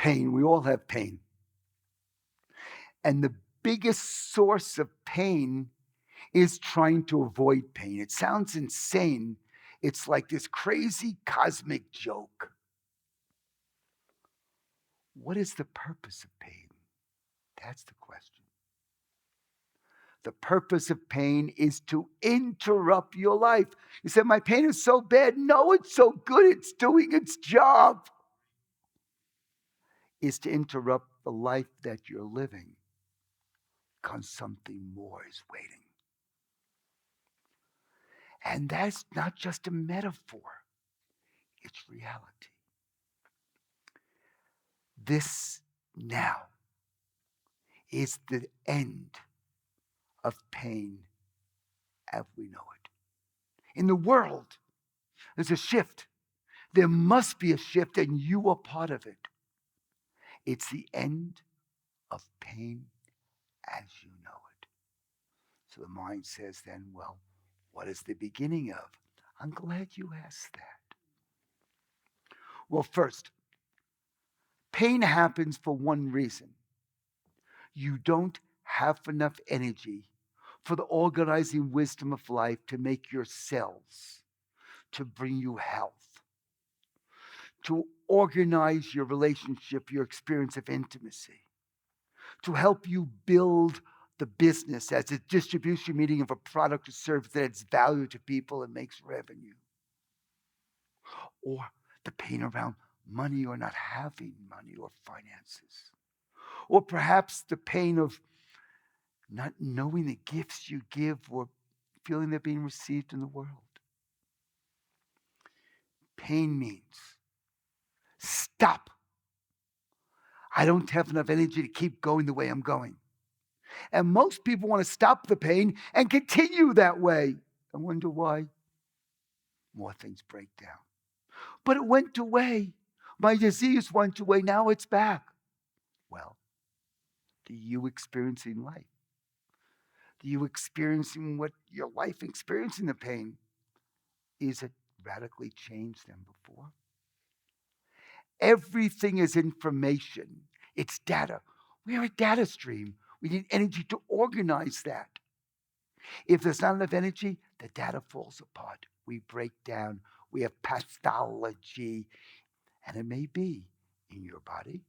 Pain. We all have pain. And the biggest source of pain is trying to avoid pain. It sounds insane. It's like this crazy cosmic joke. What is the purpose of pain? That's the question. The purpose of pain is to interrupt your life. You said, my pain is so bad. No, it's so good. It's doing its job. Is to interrupt the life that you're living because something more is waiting. And that's not just a metaphor, it's reality. This now is the end of pain as we know it. In the world, there's a shift. There must be a shift, and you are part of it. It's the end of pain as you know it. So the mind says then, well, what is the beginning of? I'm glad you asked that. Well, first, pain happens for one reason. You don't have enough energy for the organizing wisdom of life to make your cells, to bring you health, to organize your relationship, your experience of intimacy, to help you build the business as a distribution meeting of a product or service that adds value to people and makes revenue. Or the pain around money or not having money or finances. Or perhaps the pain of not knowing the gifts you give or feeling they're being received in the world. Pain means stop. I don't have enough energy to keep going the way I'm going. And most people want to stop the pain and continue that way. I wonder why. More things break down. But it went away. My disease went away. Now it's back. Well, do you experiencing life? Do you experiencing what your life experiencing the pain? Is it radically changed than before? Everything is information. It's data. We are a data stream. We need energy to organize that. If there's not enough energy, the data falls apart. We break down. We have pathology. And it may be in your body,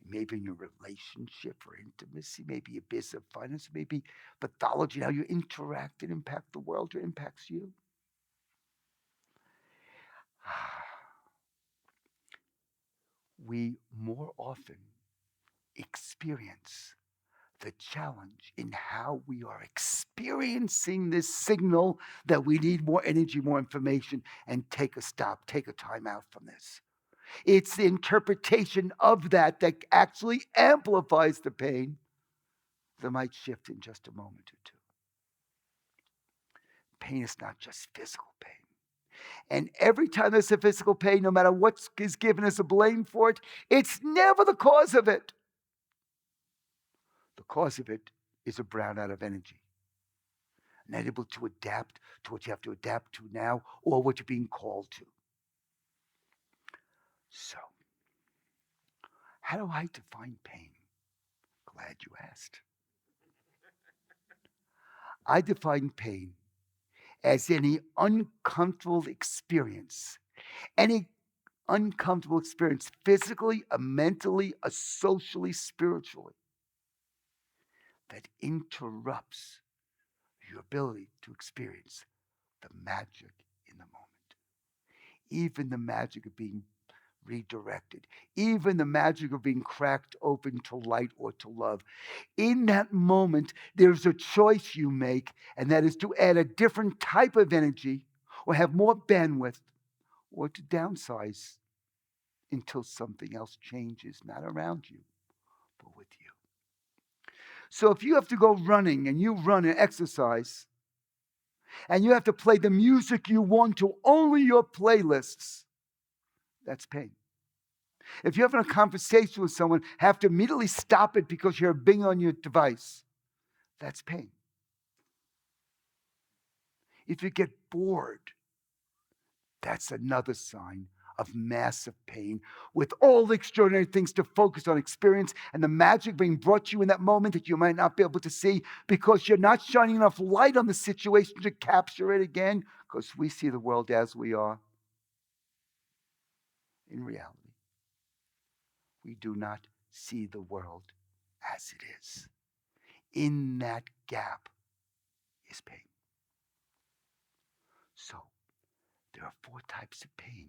maybe in your relationship or intimacy, maybe a business of finance, maybe pathology, how you interact and impact the world or impacts you. We more often experience the challenge in how we are experiencing this signal that we need more energy, more information, and take a stop, take a time out from this. It's the interpretation of that that actually amplifies the pain that might shift in just a moment or two. Pain is not just physical pain. And every time there's a physical pain, no matter what is given as a blame for it, it's never the cause of it. The cause of it is a brownout of energy. Not able to adapt to what you have to adapt to now or what you're being called to. So, how do I define pain? Glad you asked. I define pain as any uncomfortable experience, any uncomfortable experience physically, mentally, socially, spiritually, that interrupts your ability to experience the magic in the moment. Even the magic of being redirected, even the magic of being cracked open to light or to love. In that moment, there's a choice you make, and that is to add a different type of energy or have more bandwidth or to downsize until something else changes, not around you, but with you. So if you have to go running and you run and exercise, and you have to play the music you want to only your playlists, that's pain. If you're having a conversation with someone, have to immediately stop it because you're being on your device, that's pain. If you get bored, that's another sign of massive pain with all the extraordinary things to focus on experience and the magic being brought to you in that moment that you might not be able to see because you're not shining enough light on the situation to capture it again, because we see the world as we are. In reality, we do not see the world as it is. In that gap is pain. So, there are 4 types of pain.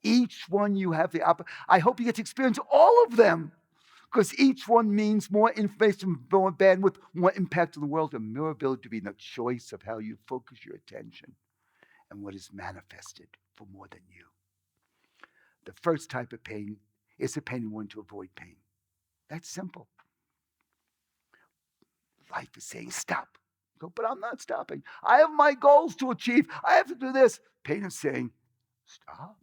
Each one you have I hope you get to experience all of them, because each one means more information, more bandwidth, more impact on the world, and more ability to be in the choice of how you focus your attention and what is manifested for more than you. The first type of pain is the pain you want to avoid pain. That's simple. Life is saying stop. Go, but I'm not stopping. I have my goals to achieve. I have to do this. Pain is saying stop.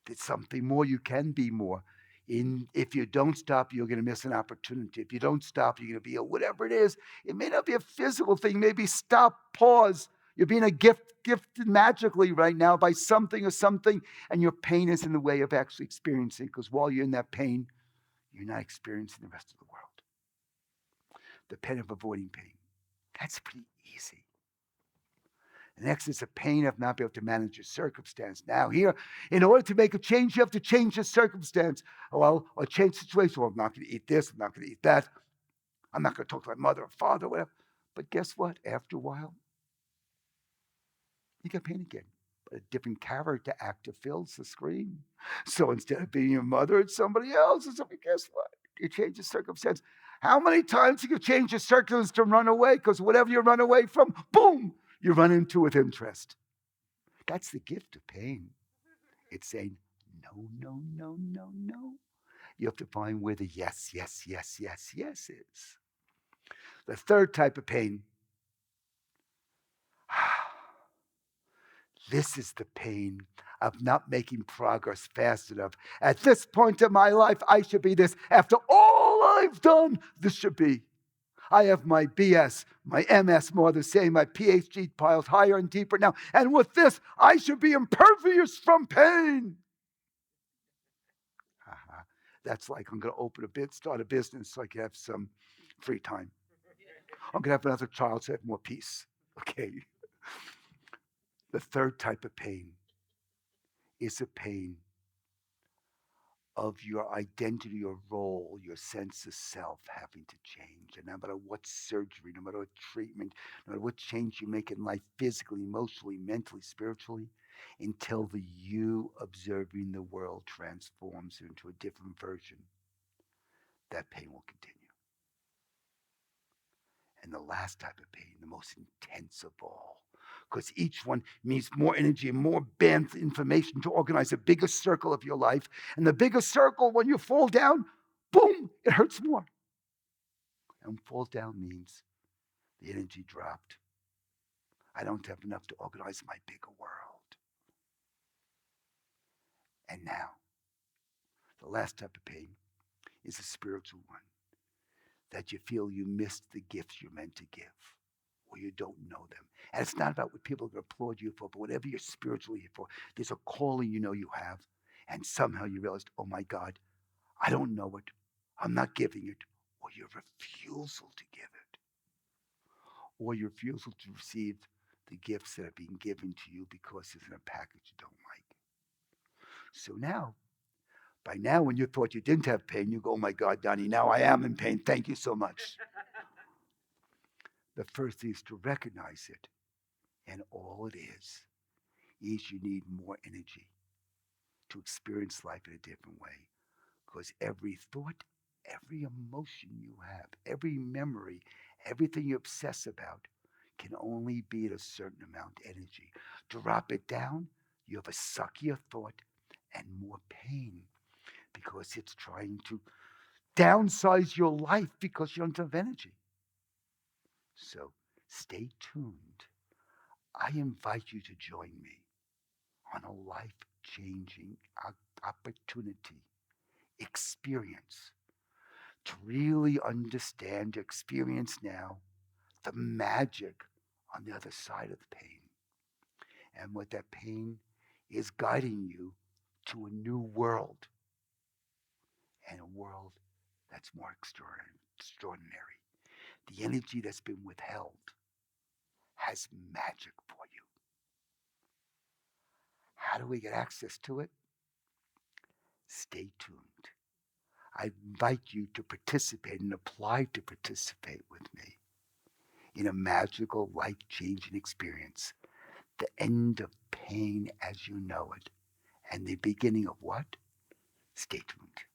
It's something more. You can be more. If you don't stop, you're going to miss an opportunity. If you don't stop, you're going to be whatever it is. It may not be a physical thing. Maybe stop, pause. You're being gifted magically right now by something or something, and your pain is in the way of actually experiencing. Because while you're in that pain, you're not experiencing the rest of the world. The pain of avoiding pain. That's pretty easy. The next is the pain of not being able to manage your circumstance. Now, here, in order to make a change, you have to change your circumstance. Well, or change the situation. Well, I'm not going to eat this. I'm not going to eat that. I'm not going to talk to my mother or father, or whatever. But guess what? After a while, you get pain again. But a different character actor fills the screen. So instead of being your mother, it's somebody else. And somebody, guess what? You change the circumstance. How many times do you change your circumstance to run away? Because whatever you run away from, boom, you run into with interest. That's the gift of pain. It's saying, no, no, no, no, no. You have to find where the yes, yes, yes, yes, yes is. The third type of pain, this is the pain of not making progress fast enough. At this point in my life, I should be this. After all I've done, this should be. I have my BS, my MS more the same, my PhD piled higher and deeper now. And with this, I should be impervious from pain. That's like I'm going to start a business so I can have some free time. I'm going to have another child so I have more peace. Okay. The third type of pain is a pain of your identity or role, your sense of self having to change. And no matter what surgery, no matter what treatment, no matter what change you make in life, physically, emotionally, mentally, spiritually, until the you observing the world transforms into a different version, that pain will continue. And the last type of pain, the most intense of all, because each one needs more energy and more bandwidth information to organize a bigger circle of your life. And the bigger circle, when you fall down, boom, it hurts more. And fall down means the energy dropped. I don't have enough to organize my bigger world. And now, the last type of pain is a spiritual one, that you feel you missed the gifts you're meant to give, or you don't know them. And it's not about what people are going to applaud you for, but whatever you're spiritually here for, there's a calling you know you have. And somehow you realized, oh my God, I don't know it. I'm not giving it. Or your refusal to give it. Or your refusal to receive the gifts that are being given to you because it's in a package you don't like. So now, by now, when you thought you didn't have pain, you go, oh my God, Donny, now I am in pain. Thank you so much. The first thing is to recognize it. And all it is you need more energy to experience life in a different way. Because every thought, every emotion you have, every memory, everything you obsess about can only be at a certain amount of energy. Drop it down, you have a suckier thought and more pain because it's trying to downsize your life because you don't have energy. So stay tuned. I invite you to join me on a life-changing opportunity, experience, to really understand, experience now the magic on the other side of the pain. And what that pain is guiding you to a new world, and a world that's more extraordinary. The energy that's been withheld has magic for you. How do we get access to it? Stay tuned. I invite you to participate and apply to participate with me in a magical, life changing experience. The end of pain as you know it, and the beginning of what? Stay tuned.